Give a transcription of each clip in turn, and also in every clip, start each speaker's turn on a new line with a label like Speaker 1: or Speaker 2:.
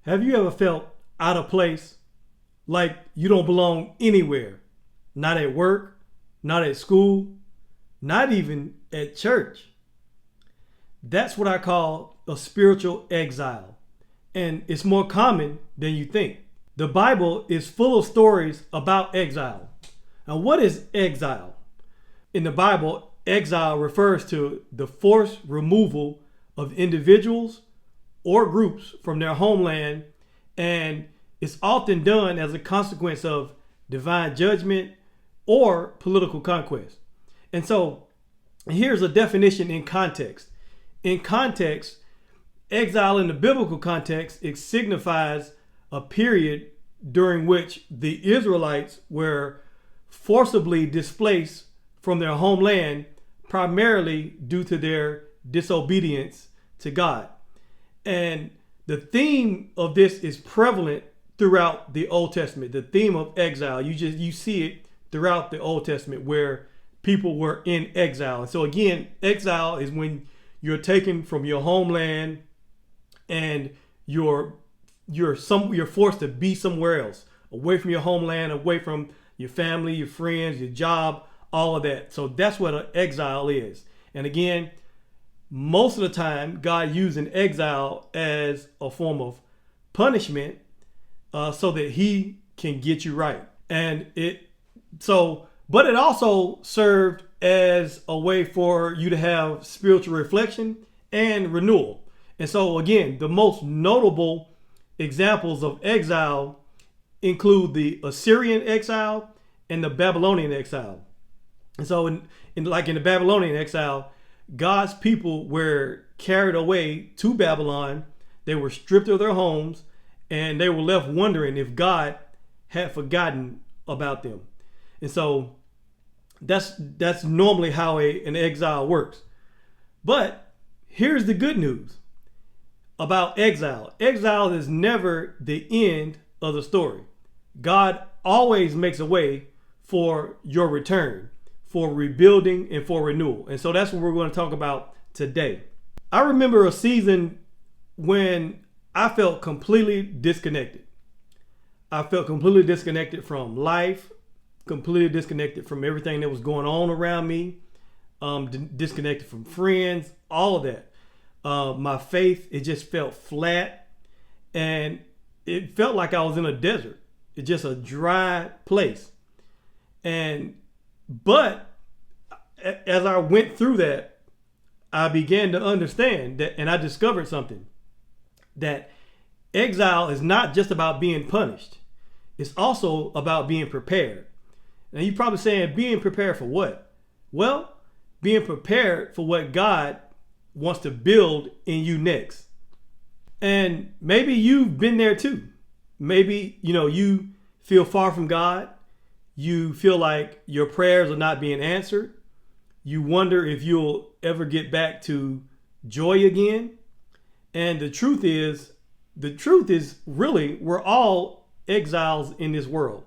Speaker 1: Have you ever felt out of place? Like you don't belong anywhere? Not at work, not at school, not even at church. That's what I call a spiritual exile. And it's more common than you think. The Bible is full of stories about exile. Now, what is exile? In the Bible, exile refers to the forced removal of individuals or groups from their homeland, and it's often done as a consequence of divine judgment or political conquest. And so here's a definition in context. In context, exile in the biblical context, it signifies a period during which the Israelites were forcibly displaced from their homeland, primarily due to their disobedience to God. And the theme of this is prevalent throughout the Old Testament. The theme of exile, you see it throughout the Old Testament where people were in exile. And so again, exile is when you're taken from your homeland and you're forced to be somewhere else, away from your homeland, away from your family, your friends, your job, all of that. So that's what an exile is. And again, most of the time, God used an exile as a form of punishment so that He can get you right. But it also served as a way for you to have spiritual reflection and renewal. And so again, the most notable examples of exile include the Assyrian exile and the Babylonian exile. And so in the Babylonian exile, God's people were carried away to Babylon. They were stripped of their homes and they were left wondering if God had forgotten about them. And so that's normally how an exile works. But here's the good news about exile. Exile is never the end of the story. God always makes a way for your return, for rebuilding and for renewal. And so that's what we're going to talk about today. I remember a season when I felt completely disconnected. I felt completely disconnected from life, completely disconnected from everything that was going on around me, disconnected from friends, all of that. My faith, it just felt flat, and it felt like I was in a desert. It's just a dry place. But as I went through that, I began to understand that, and I discovered something, that exile is not just about being punished. It's also about being prepared. Now you're probably saying, being prepared for what? Well, being prepared for what God wants to build in you next. And maybe you've been there too. Maybe, you feel far from God. You feel like your prayers are not being answered. You wonder if you'll ever get back to joy again. And the truth is really, we're all exiles in this world.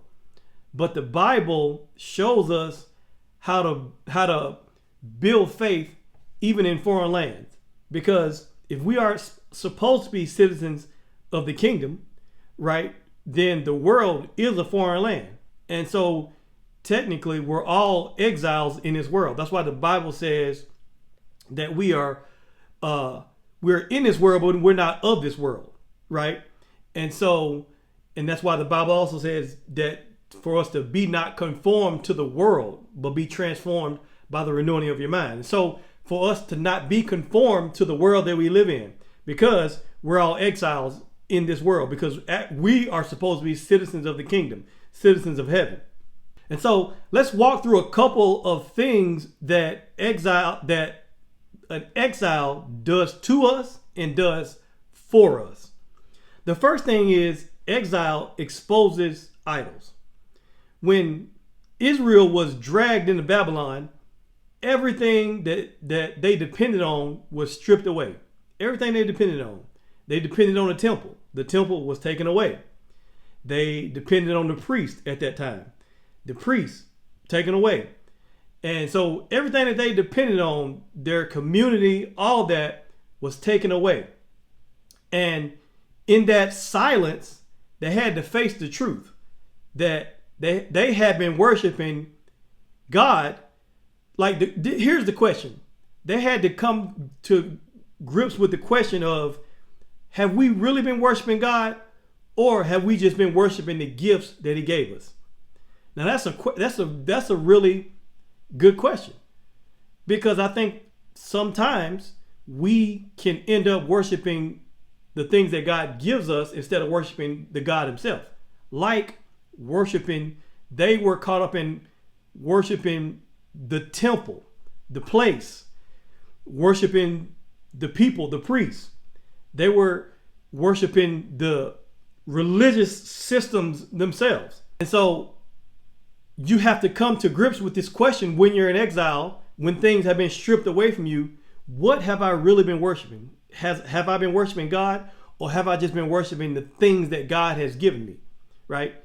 Speaker 1: But the Bible shows us how to build faith even in foreign lands. Because if we are supposed to be citizens of the kingdom, right, then the world is a foreign land. And so technically we're all exiles in this world. That's why the Bible says that we're in this world, but we're not of this world, right? And that's why the Bible also says that for us to be not conformed to the world, but be transformed by the renewing of your mind. And so for us to not be conformed to the world that we live in, because we're all exiles in this world, because we are supposed to be citizens of the kingdom, citizens of heaven. And so let's walk through a couple of things that an exile does to us and does for us. The first thing is exile exposes idols. When Israel was dragged into Babylon, everything that they depended on was stripped away. Everything they depended on. They depended on the temple. The temple was taken away. They depended on the priest at that time. The priest taken away. And so everything that they depended on, their community, all that was taken away. And in that silence, they had to face the truth that they had been worshiping God. Like, here's the question. They had to come to grips with the question of, have we really been worshiping God, or have we just been worshiping the gifts that he gave us? Now that's a really good question, because I think sometimes we can end up worshiping the things that God gives us instead of worshiping the God himself. Like worshiping, they were caught up in worshiping the temple, the place, worshiping the people, the priests. They were worshiping the religious systems themselves. And so you have to come to grips with this question when you're in exile, when things have been stripped away from you. What have I really been worshiping? Have I been worshiping God, or have I just been worshiping the things that God has given me, right?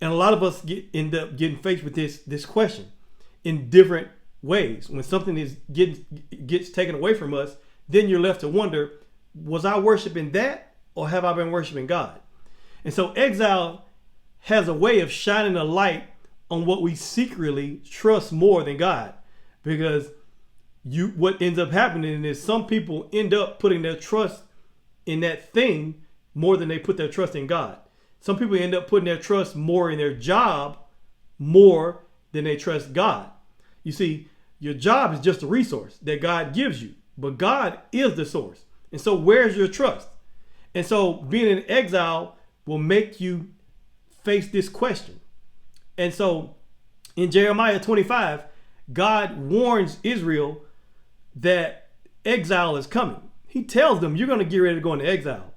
Speaker 1: And a lot of us end up getting faced with this question in different ways. When something gets taken away from us, then you're left to wonder, was I worshiping that, or have I been worshiping God? And so exile has a way of shining a light on what we secretly trust more than God. Because what ends up happening is some people end up putting their trust in that thing more than they put their trust in God. Some people end up putting their trust more in their job more than they trust God. You see, your job is just a resource that God gives you, but God is the source. And so where's your trust? And so being in exile will make you face this question. And so in Jeremiah 25, God warns Israel that exile is coming. He tells them, you're going to get ready to go into exile,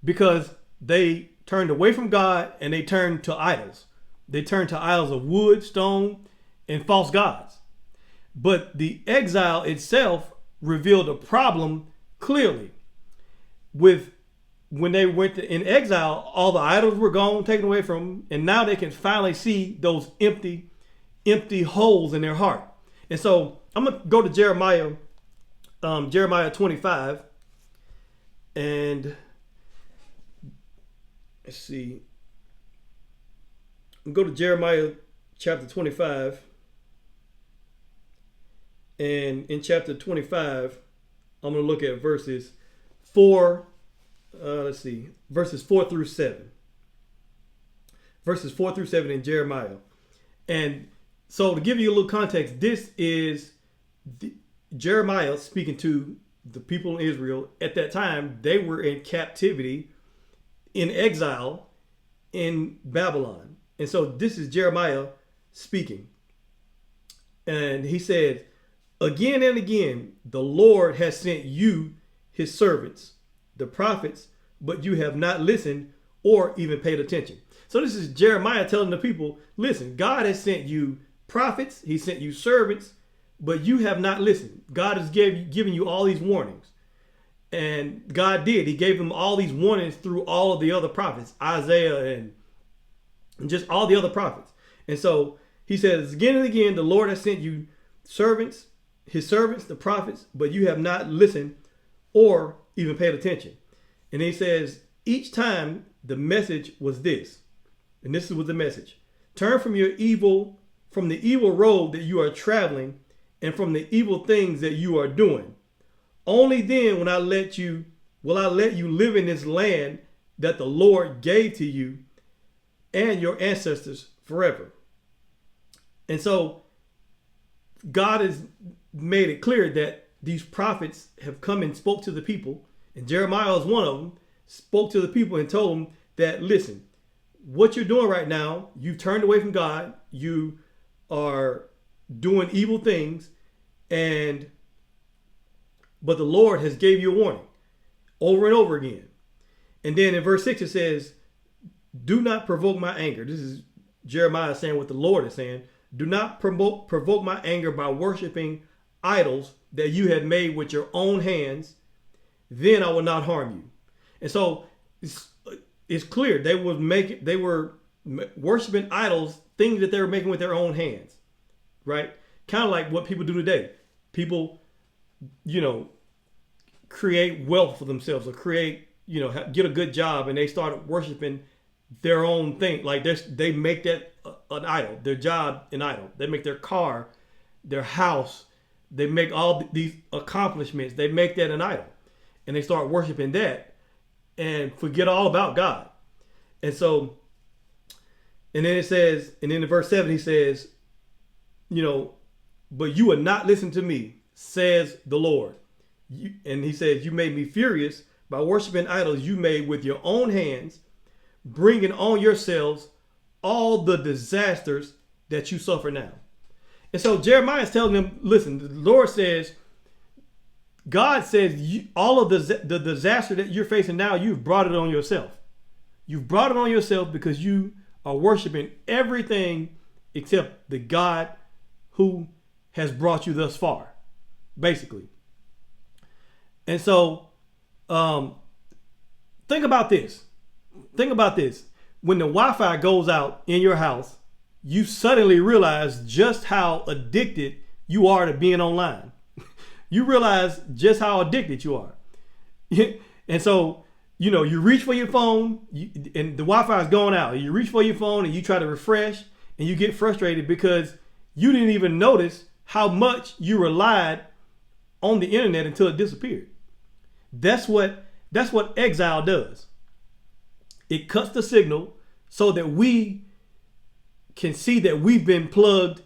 Speaker 1: because they turned away from God and they turned to idols. They turned to idols of wood, stone, and false gods. But the exile itself revealed a problem clearly. When they went in exile, all the idols were gone, taken away from them, and now they can finally see those empty holes in their heart. And so I'm going to go to Jeremiah 25, and let's see. I'm going to go to Jeremiah chapter 25, and in chapter 25, I'm going to look at verses 4. Verses 4 through 7. Verses 4 through 7 in Jeremiah. And so to give you a little context, this is Jeremiah speaking to the people in Israel. At that time, they were in captivity, in exile in Babylon. And so this is Jeremiah speaking. And he said, again and again, the Lord has sent you, his servants, the prophets, but you have not listened or even paid attention. So this is Jeremiah telling the people, listen, God has sent you prophets, he sent you servants, but you have not listened. God has given you all these warnings. And God did. He gave them all these warnings through all of the other prophets, Isaiah and just all the other prophets. And so he says again and again, the Lord has sent you servants, his servants, the prophets, but you have not listened or even paid attention. And he says, each time the message was this, and this was the message: turn from the evil road that you are traveling, and from the evil things that you are doing. Only then will I let you live in this land that the Lord gave to you and your ancestors forever. And so God has made it clear that these prophets have come and spoke to the people, and Jeremiah is one of them, spoke to the people and told them that, listen, what you're doing right now, you've turned away from God, you are doing evil things, but the Lord has gave you a warning over and over again. And then in verse 6 it says, do not provoke my anger. This is Jeremiah saying what the Lord is saying. Do not provoke my anger by worshiping idols that you had made with your own hands. Then I will not harm you. And so it's clear they were worshiping idols, things that they were making with their own hands, right? Kind of like what people do today. People, create wealth for themselves, or create get a good job, and they started worshiping their own thing. Like they make that an idol, their job an idol. They make their car, their house, they make all these accomplishments, they make that an idol. And they start worshiping that and forget all about God. And so, and then it says, and then in verse 7 he says, but you would not listen to me, says the Lord. And he says, you made me furious by worshiping idols you made with your own hands, bringing on yourselves all the disasters that you suffer now. And so Jeremiah is telling them, listen, the Lord says, God says, all of the disaster that you're facing now, you've brought it on yourself. You've brought it on yourself because you are worshiping everything except the God who has brought you thus far, basically. And so, think about this. Think about this. When the Wi-Fi goes out in your house, you suddenly realize just how addicted you are to being online. You realize just how addicted you are. And so, you reach for your phone and the Wi-Fi is going out. You reach for your phone and you try to refresh and you get frustrated because you didn't even notice how much you relied on the internet until it disappeared. That's what exile does. It cuts the signal so that we can see that we've been plugged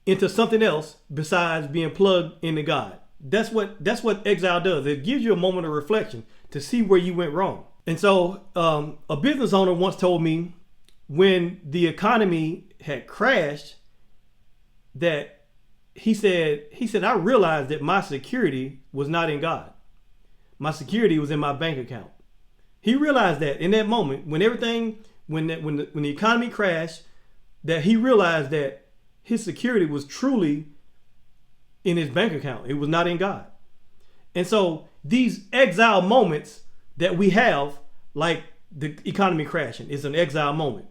Speaker 1: into something else besides being plugged into God. That's what exile does. It gives you a moment of reflection to see where you went wrong. And so a business owner once told me when the economy had crashed that he said, I realized that my security was not in God. My security was in my bank account. He realized that in that moment when the economy crashed, that he realized that his security was truly in his bank account. It was not in God. And so these exile moments that we have, like the economy crashing, is an exile moment.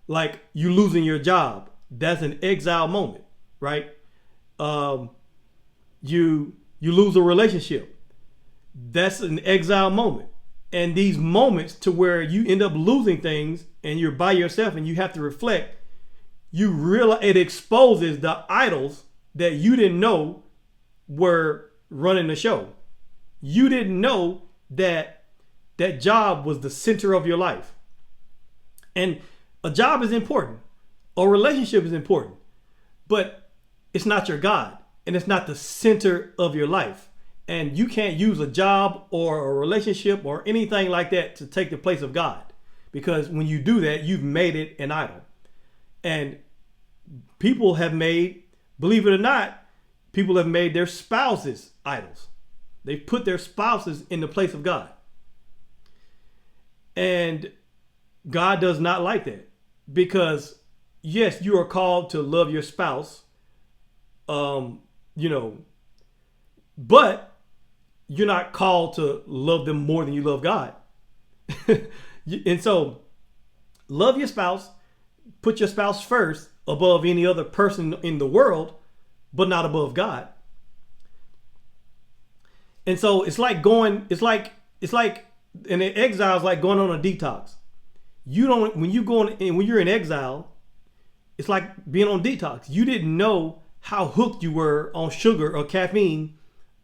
Speaker 1: Like you losing your job, that's an exile moment, right? You lose a relationship, that's an exile moment. And these moments to where you end up losing things and you're by yourself and you have to reflect, you realize it exposes the idols that you didn't know were running the show. You didn't know that that job was the center of your life. And a job is important. A relationship is important. But it's not your God. And it's not the center of your life. And you can't use a job or a relationship or anything like that to take the place of God. Because when you do that, you've made it an idol. And people have made, believe it or not, people have made their spouses idols. They put their spouses in the place of God. And God does not like that. Because yes, you are called to love your spouse, but you're not called to love them more than you love God. And so love your spouse, put your spouse first above any other person in the world, but not above God. And so it's like an exile is like going on a detox. When you're in exile, it's like being on detox. You didn't know how hooked you were on sugar or caffeine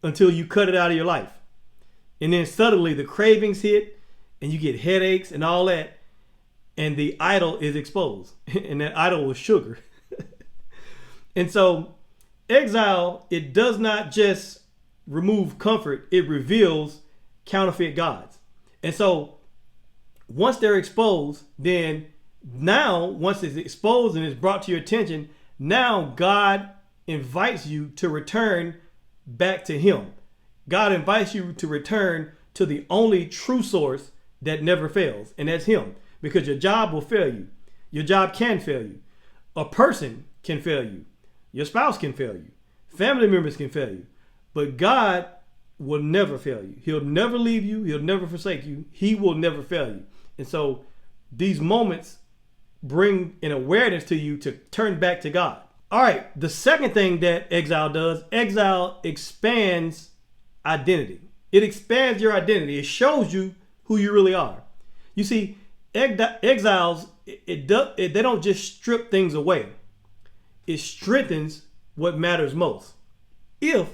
Speaker 1: until you cut it out of your life. And then suddenly the cravings hit and you get headaches and all that. And the idol is exposed. And that idol was sugar. And so exile, it does not just remove comfort. It reveals counterfeit gods. And so once they're exposed, then now once it's exposed and it's brought to your attention, now God invites you to return back to him. God invites you to return to the only true source that never fails, and that's him. Because your job will fail you. Your job can fail you. A person can fail you. Your spouse can fail you. Family members can fail you. But God will never fail you. He'll never leave you. He'll never forsake you. He will never fail you. And so these moments bring an awareness to you to turn back to God. All right, the second thing that exile does, exile expands identity. It expands your identity. It shows you who you really are. You see, exiles, they don't just strip things away. It strengthens what matters most if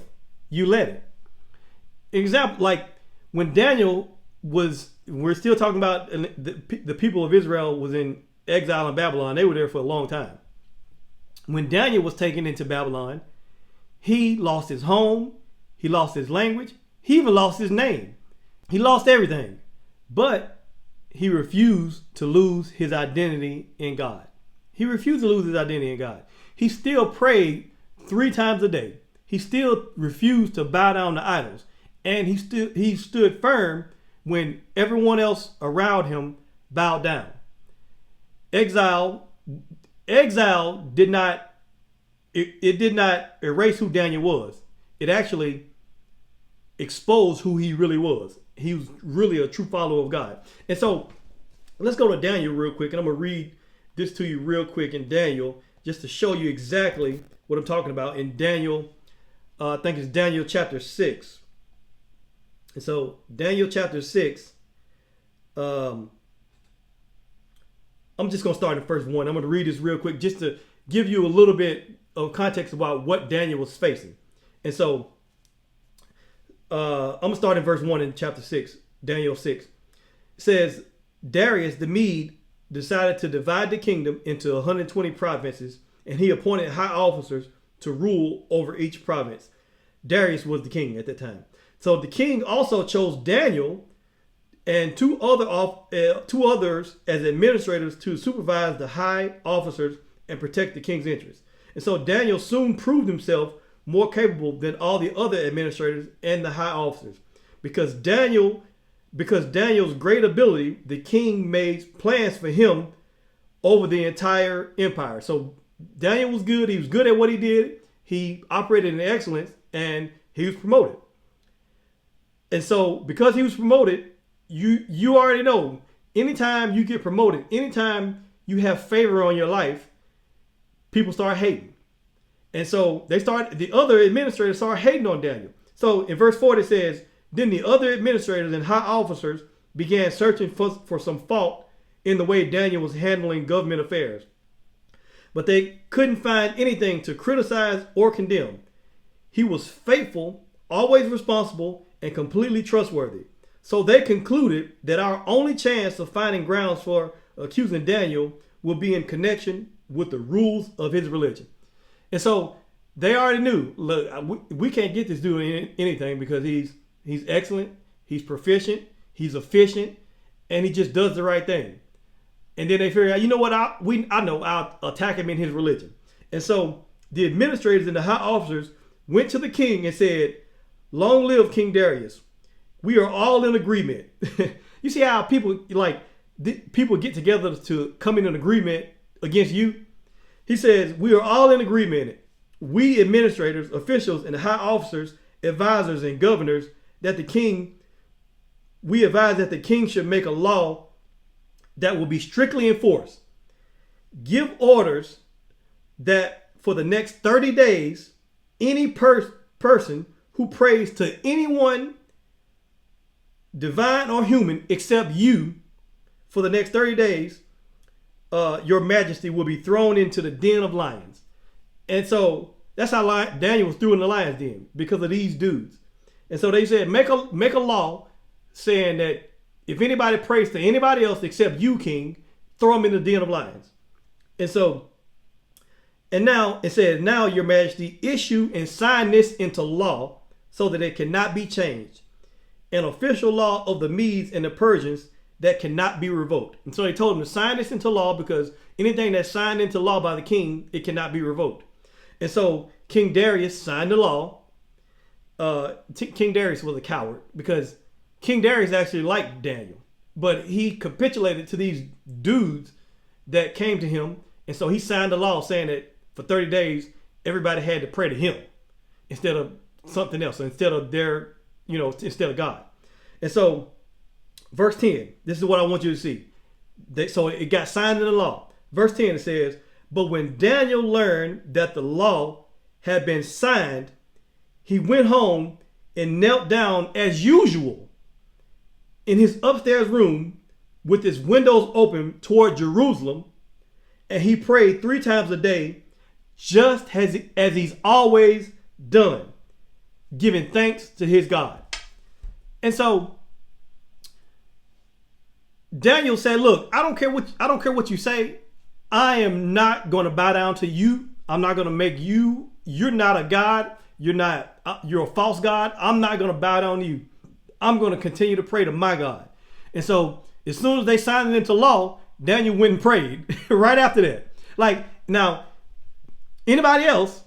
Speaker 1: you let it. Example, like when Daniel was, we're still talking about the people of Israel was in exile in Babylon. They were there for a long time. When Daniel was taken into Babylon, he lost his home, he lost his language, he even lost his name. He lost everything, but he refused to lose his identity in God. He refused to lose his identity in God. He still prayed 3 times a day. He still refused to bow down to idols. And he stood firm when everyone else around him bowed down. Exile did not erase who Daniel was. It actually exposed who he really was. He was really a true follower of God. And so let's go to Daniel real quick, and I'm going to read this to you real quick in Daniel just to show you exactly what I'm talking about in Daniel. I think it's Daniel chapter 6. And so Daniel chapter 6, I'm just going to start in verse 1. I'm going to read this real quick just to give you a little bit of context about what Daniel was facing. And so I'm going to start in verse 1 in chapter 6, Daniel 6. It says, Darius the Mede decided to divide the kingdom into 120 provinces, and he appointed high officers to rule over each province. Darius was the king at that time. So the king also chose Daniel and two others as administrators to supervise the high officers and protect the king's interests. And so Daniel soon proved himself more capable than all the other administrators and the high officers. Because Daniel's great ability, the king made plans for him over the entire empire. So Daniel was good. He was good at what he did. He operated in excellence, and he was promoted. And so because he was promoted, you already know, anytime you get promoted, anytime you have favor on your life, people start hating. And so the other administrators started hating on Daniel. So in verse 4 it says, then the other administrators and high officers began searching for some fault in the way Daniel was handling government affairs. But they couldn't find anything to criticize or condemn. He was faithful, always responsible, and completely trustworthy. So they concluded that our only chance of finding grounds for accusing Daniel will be in connection with the rules of his religion. And so they already knew, look, we can't get this dude anything because he's excellent, he's proficient, he's efficient, and he just does the right thing. And then they figure out, you know what, I'll attack him in his religion. And so the administrators and the high officers went to the king and said, long live King Darius. We are all in agreement. You see how people get together to come in an agreement against you? He says, we are all in agreement. We administrators, officials, and high officers, advisors, and governors, we advise that the king should make a law that will be strictly enforced. Give orders that for the next 30 days, any person who prays to anyone, divine or human, except you, for the next 30 days, your majesty will be thrown into the den of lions. And so that's how Daniel was thrown in the lion's den, because of these dudes. And so they said, make a law saying that if anybody prays to anybody else except you, king, throw them in the den of lions. And now it says, now your majesty, issue and sign this into law so that it cannot be changed. An official law of the Medes and the Persians that cannot be revoked. And so they told him to sign this into law, because anything that's signed into law by the king, it cannot be revoked. And so King Darius signed the law. King Darius was a coward, because King Darius actually liked Daniel, but he capitulated to these dudes that came to him. And so he signed the law saying that for 30 days, everybody had to pray to him instead of something else, instead of instead of God. And so verse 10, this is what I want you to see. So it got signed in the law. Verse 10, it says, but when Daniel learned that the law had been signed, he went home and knelt down as usual in his upstairs room with his windows open toward Jerusalem, and he prayed 3 times a day, just as he's always done, giving thanks to his God. And so Daniel said, look, I don't care what you say. I am not going to bow down to you. I'm not going to make you. You're not a God. You're a false God. I'm not going to bow down to you. I'm going to continue to pray to my God. And so as soon as they signed it into law, Daniel went and prayed right after that. Like, now, anybody else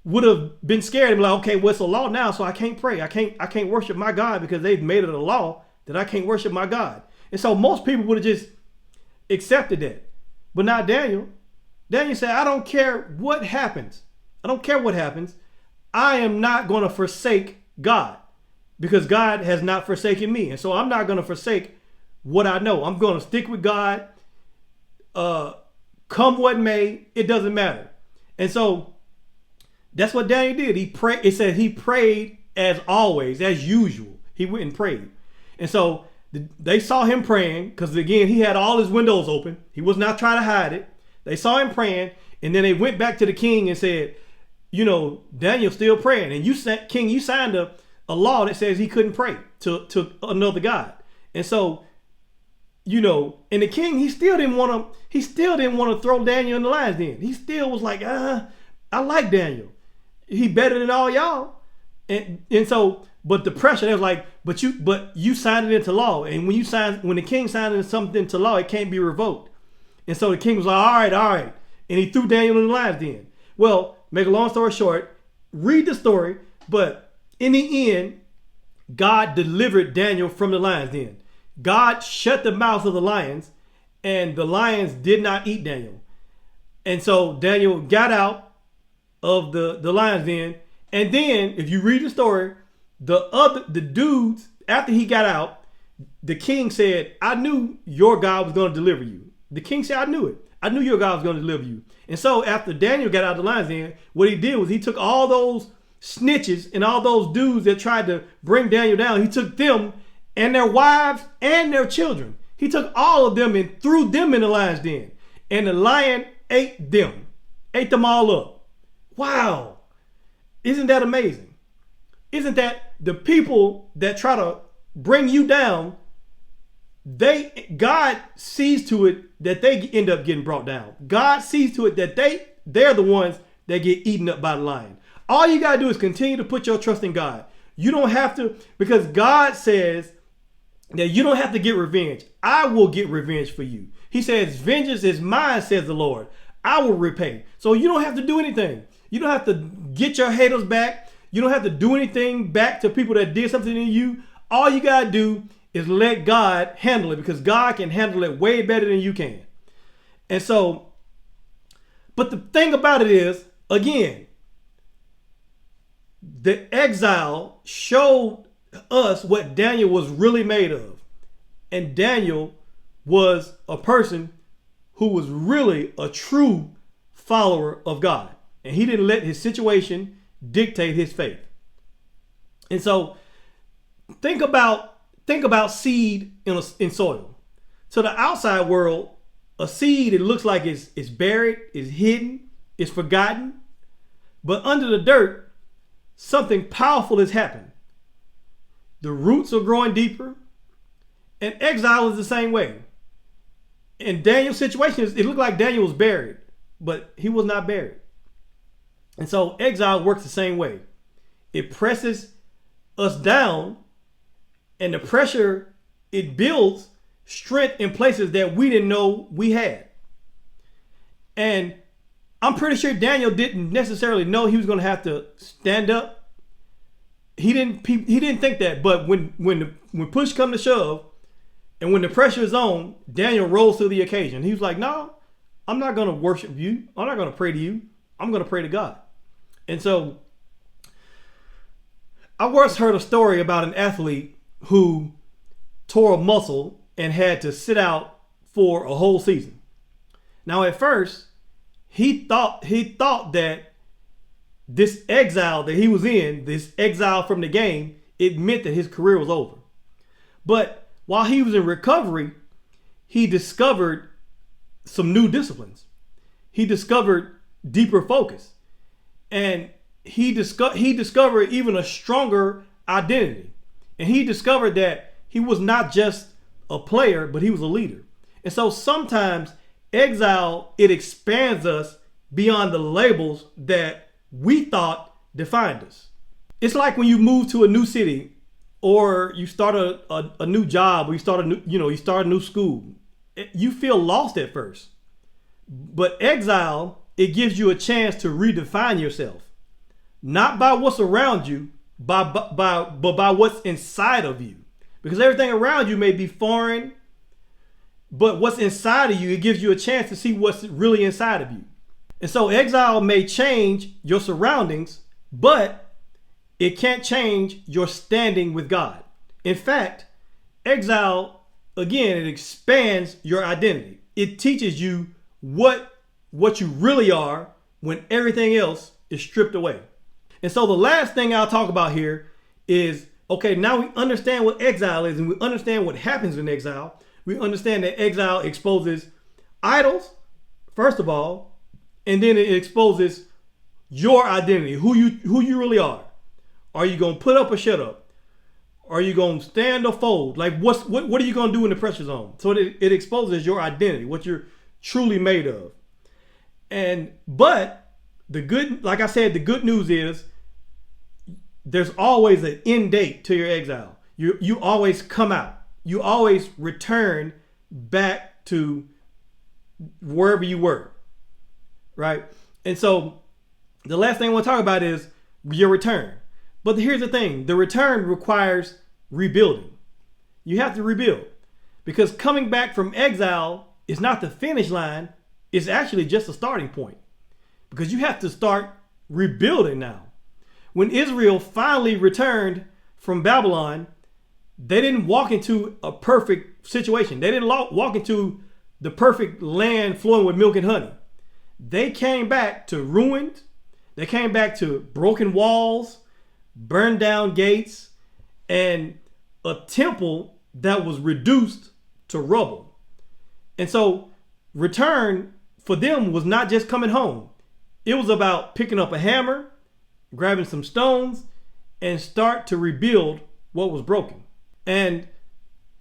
Speaker 1: would have been scared and be like, okay, well, it's a law now, so I can't pray. I can't worship my God because they've made it a law that I can't worship my God. And so most people would have just accepted that. But not Daniel. Daniel said, I don't care what happens. I don't care what happens. I am not going to forsake God because God has not forsaken me. And so I'm not going to forsake what I know. I'm going to stick with God. Come what may, it doesn't matter. And so that's what Daniel did. He prayed. It said he prayed as always, as usual. He went and prayed. And so they saw him praying because, again, he had all his windows open. He was not trying to hide it. They saw him praying, and then they went back to the king and said, Daniel's still praying. And you signed a law that says he couldn't pray to another God. And so, and the king, he still didn't want to throw Daniel in the lion's den. He still was like, I like Daniel. He better than all y'all. And so, but the pressure, they was like, but you signed it into law. And when the king signed something into law, it can't be revoked. And so the king was like, all right. And he threw Daniel in the lion's den. Well, make a long story short, read the story. But in the end, God delivered Daniel from the lion's den. God shut the mouths of the lions, and the lions did not eat Daniel. And so Daniel got out of the lion's den. And then, if you read the story, the dudes, after he got out, the king said, I knew your God was going to deliver you. The king said, I knew it. I knew your God was going to deliver you. And so after Daniel got out of the lion's den, what he did was he took all those snitches and all those dudes that tried to bring Daniel down. He took them and their wives and their children. He took all of them and threw them in the lion's den. And the lion ate them all up. Wow. Isn't that amazing? Isn't that the people that try to bring you down, God sees to it that they end up getting brought down. God sees to it that they're the ones that get eaten up by the lion. All you got to do is continue to put your trust in God. You don't have to, because God says that you don't have to get revenge. I will get revenge for you. He says, vengeance is mine, says the Lord. I will repay. So you don't have to do anything. You don't have to get your haters back. You don't have to do anything back to people that did something to you. All you got to do is let God handle it, because God can handle it way better than you can. And so, but the thing about it is, again, the exile showed us what Daniel was really made of. And Daniel was a person who was really a true follower of God. And he didn't let his situation dictate his faith. And so think about seed in soil. To the outside world, a seed, it looks like it's buried, it's hidden, it's forgotten. But under the dirt, something powerful has happened. The roots are growing deeper. And exile is the same way. In Daniel's situation, it looked like Daniel was buried, but he was not buried. And so exile works the same way. It presses us down, and the pressure, it builds strength in places that we didn't know we had. And I'm pretty sure Daniel didn't necessarily know he was going to have to stand up. He didn't think that. But when push come to shove, and when the pressure is on, Daniel rose to the occasion. He was like, no, I'm not going to worship you. I'm not going to pray to you. I'm going to pray to God. And so I once heard a story about an athlete who tore a muscle and had to sit out for a whole season. Now, at first, he thought that this exile that he was in, this exile from the game, it meant that his career was over. But while he was in recovery, he discovered some new disciplines. He discovered deeper focus. And he discovered even a stronger identity. And he discovered that he was not just a player, but he was a leader. And so sometimes exile, it expands us beyond the labels that we thought defined us. It's like when you move to a new city, or you start a new job, or you start a new school. You feel lost at first. But exile, it gives you a chance to redefine yourself. Not by what's around you, but by what's inside of you. Because everything around you may be foreign, but what's inside of you, it gives you a chance to see what's really inside of you. And so exile may change your surroundings, but it can't change your standing with God. In fact, exile, again, it expands your identity. It teaches you what you really are when everything else is stripped away. And so the last thing I'll talk about here is, okay, now we understand what exile is, and we understand what happens in exile. We understand that exile exposes idols, first of all, and then it exposes your identity, who you really are. Are you gonna put up or shut up? Are you gonna stand or fold? Like what are you gonna do in the pressure zone? So it exposes your identity, what you're truly made of. But like I said, the good news is there's always an end date to your exile. You always come out. You always return back to wherever you were, right? And so the last thing I want to talk about is your return. But here's the thing, the return requires rebuilding. You have to rebuild, because coming back from exile is not the finish line. It's actually just a starting point, because you have to start rebuilding now. When Israel finally returned from Babylon, they didn't walk into a perfect situation. They didn't walk into the perfect land flowing with milk and honey. They came back to ruins. They came back to broken walls, burned down gates, and a temple that was reduced to rubble. And so return for them was not just coming home. It was about picking up a hammer, grabbing some stones, and start to rebuild what was broken. And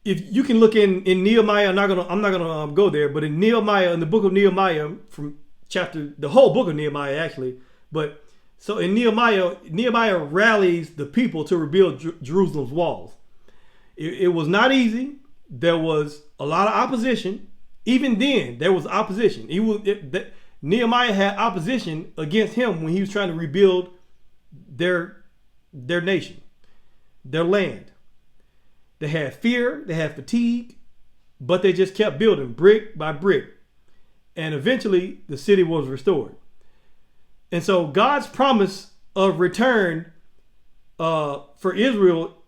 Speaker 1: if you can look in Nehemiah, I'm not gonna go there, but in Nehemiah, in the book of Nehemiah, the whole book of Nehemiah actually, but so in Nehemiah rallies the people to rebuild Jerusalem's walls. It was not easy. There was a lot of opposition. Even then, there was opposition. Nehemiah had opposition against him when he was trying to rebuild their nation, their land. They had fear, they had fatigue, but they just kept building brick by brick. And eventually the city was restored. And so God's promise of return for Israel,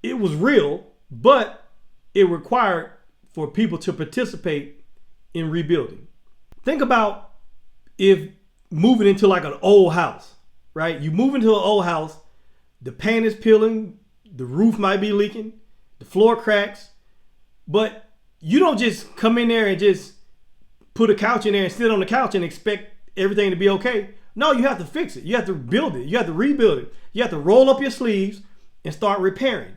Speaker 1: it was real, but it required for people to participate in rebuilding. Think about if moving into like an old house, right? You move into an old house, the paint is peeling, the roof might be leaking, the floor cracks, but you don't just come in there and just put a couch in there and sit on the couch and expect everything to be okay. No, you have to fix it. You have to build it. You have to rebuild it. You have to roll up your sleeves and start repairing.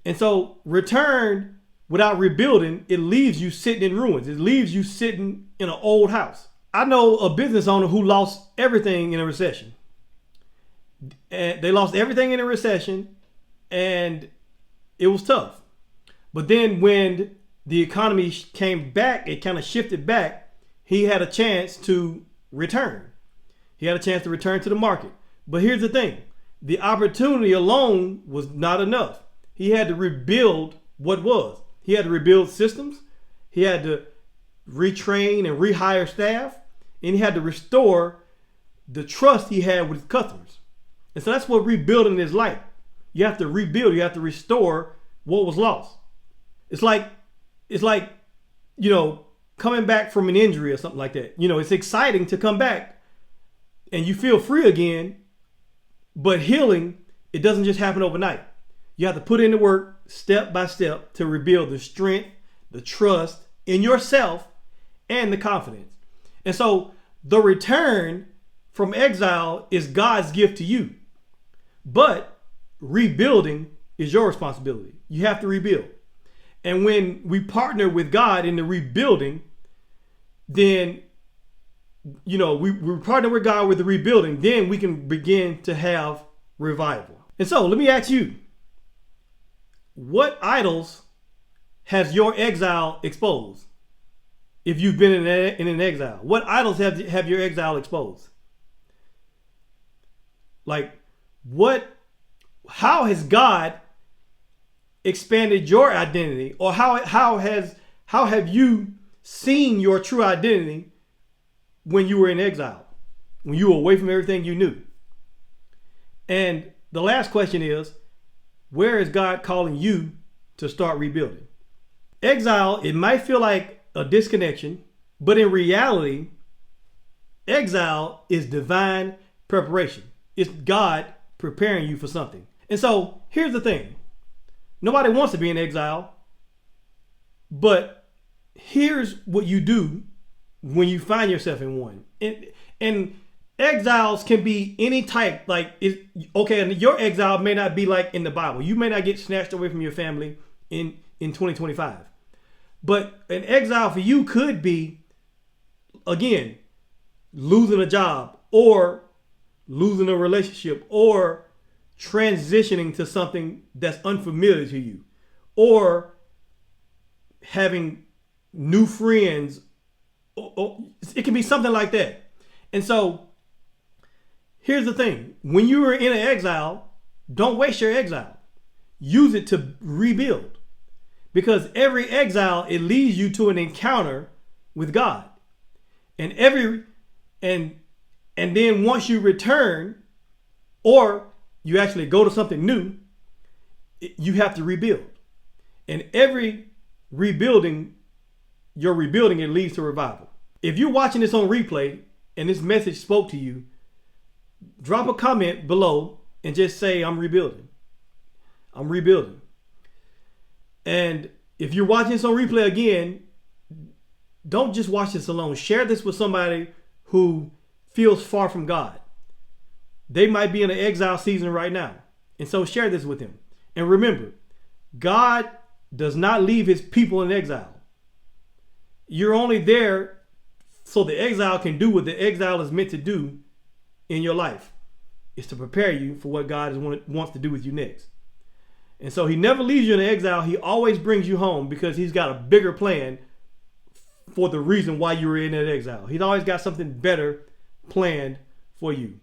Speaker 1: And so return without rebuilding, it leaves you sitting in ruins. It leaves you sitting in an old house. I know a business owner who lost everything in a recession. And they lost everything in a recession, and it was tough. But then when the economy came back, it kind of shifted back. He had a chance to return. He had a chance to return to the market. But here's the thing. The opportunity alone was not enough. He had to rebuild what was. He had to rebuild systems. He had to retrain and rehire staff. And he had to restore the trust he had with his customers. And so that's what rebuilding is like. You have to rebuild. You have to restore what was lost. It's like, coming back from an injury or something like that. It's exciting to come back and you feel free again, but healing, it doesn't just happen overnight. You have to put in the work step by step to rebuild the strength, the trust in yourself, and the confidence. And so the return from exile is God's gift to you. But rebuilding is your responsibility. You have to rebuild. And when we partner with God in the rebuilding, then, we partner with God with the rebuilding, then we can begin to have revival. And so let me ask you, what idols has your exile exposed? If you've been in an exile, what idols have your exile exposed? Like, how has God expanded your identity, or how have you seen your true identity when you were in exile, when you were away from everything you knew? And the last question is, where is God calling you to start rebuilding? Exile, it might feel like a disconnection, but in reality, exile is divine preparation. It's God preparing you for something. And so here's the thing. Nobody wants to be in exile, but here's what you do when you find yourself in one. And exiles can be any type. And your exile may not be like in the Bible. You may not get snatched away from your family in 2025. But an exile for you could be, again, losing a job, or losing a relationship, or transitioning to something that's unfamiliar to you, or having new friends. It can be something like that. And so here's the thing. When you are in an exile, don't waste your exile. Use it to rebuild. Because every exile, it leads you to an encounter with God. And then once you return, or you actually go to something new, you have to rebuild. And every rebuilding, it leads to revival. If you're watching this on replay and this message spoke to you, drop a comment below and just say, I'm rebuilding. I'm rebuilding. And if you're watching this on replay again, don't just watch this alone. Share this with somebody who feels far from God. They might be in an exile season right now. And so share this with them. And remember, God does not leave his people in exile. You're only there so the exile can do what the exile is meant to do in your life. It's to prepare you for what God wants to do with you next. And so he never leaves you in exile. He always brings you home, because he's got a bigger plan for the reason why you were in that exile. He's always got something better planned for you.